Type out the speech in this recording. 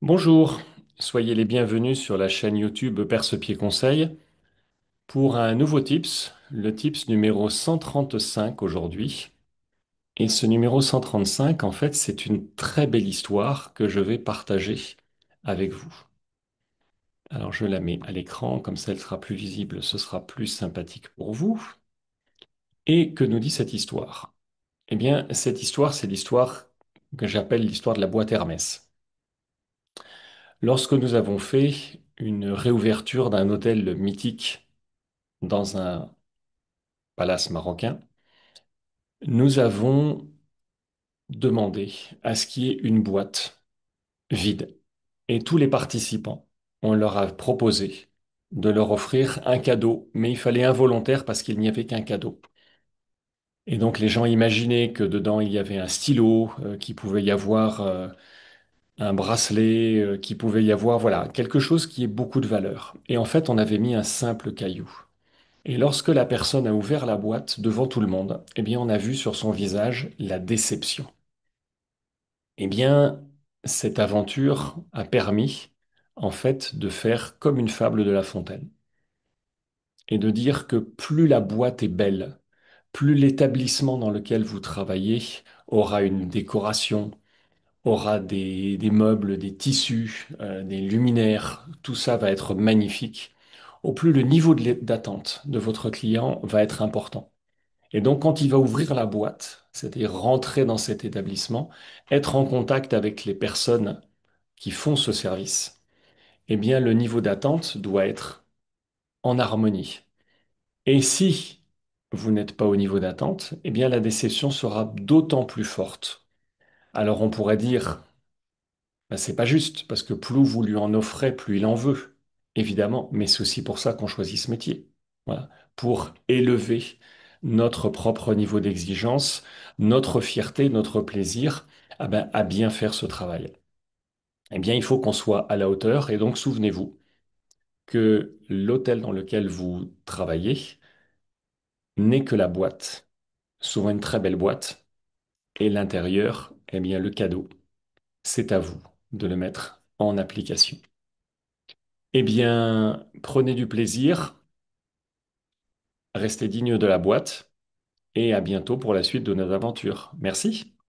Bonjour, soyez les bienvenus sur la chaîne YouTube Perce-Pied Conseil pour un nouveau tips, le tips numéro 135 aujourd'hui. Et ce numéro 135, en fait, c'est une très belle histoire que je vais partager avec vous. Alors je la mets à l'écran, comme ça elle sera plus visible, ce sera plus sympathique pour vous. Et que nous dit cette histoire? Eh bien, cette histoire, c'est l'histoire que j'appelle l'histoire de la boîte Hermès. Lorsque nous avons fait une réouverture d'un hôtel mythique dans un palace marocain, nous avons demandé à ce qu'il y ait une boîte vide. Et tous les participants, on leur a proposé de leur offrir un cadeau, mais il fallait involontaire parce qu'il n'y avait qu'un cadeau. Et donc les gens imaginaient que dedans il y avait un stylo, qu'il pouvait y avoir un bracelet, qu'il pouvait y avoir, voilà, quelque chose qui ait beaucoup de valeur. Et en fait, on avait mis un simple caillou. Et lorsque la personne a ouvert la boîte devant tout le monde, eh bien, on a vu sur son visage la déception. Eh bien, cette aventure a permis, en fait, de faire comme une fable de La Fontaine et de dire que plus la boîte est belle, plus l'établissement dans lequel vous travaillez aura une décoration, aura des meubles, des tissus, des luminaires, tout ça va être magnifique, au plus le niveau d'attente de votre client va être important. Et donc, quand il va ouvrir la boîte, c'est-à-dire rentrer dans cet établissement, être en contact avec les personnes qui font ce service, eh bien, le niveau d'attente doit être en harmonie. Et si vous n'êtes pas au niveau d'attente, eh bien, la déception sera d'autant plus forte. Alors, on pourrait dire, ben, c'est pas juste, parce que plus vous lui en offrez, plus il en veut, évidemment, mais c'est aussi pour ça qu'on choisit ce métier. Voilà. Pour élever notre propre niveau d'exigence, notre fierté, notre plaisir à bien faire ce travail. Eh bien, il faut qu'on soit à la hauteur, et donc souvenez-vous que l'hôtel dans lequel vous travaillez n'est que la boîte, souvent une très belle boîte, et l'intérieur, eh bien, le cadeau, c'est à vous de le mettre en application. Eh bien, prenez du plaisir, restez digne de la boîte et à bientôt pour la suite de nos aventures. Merci.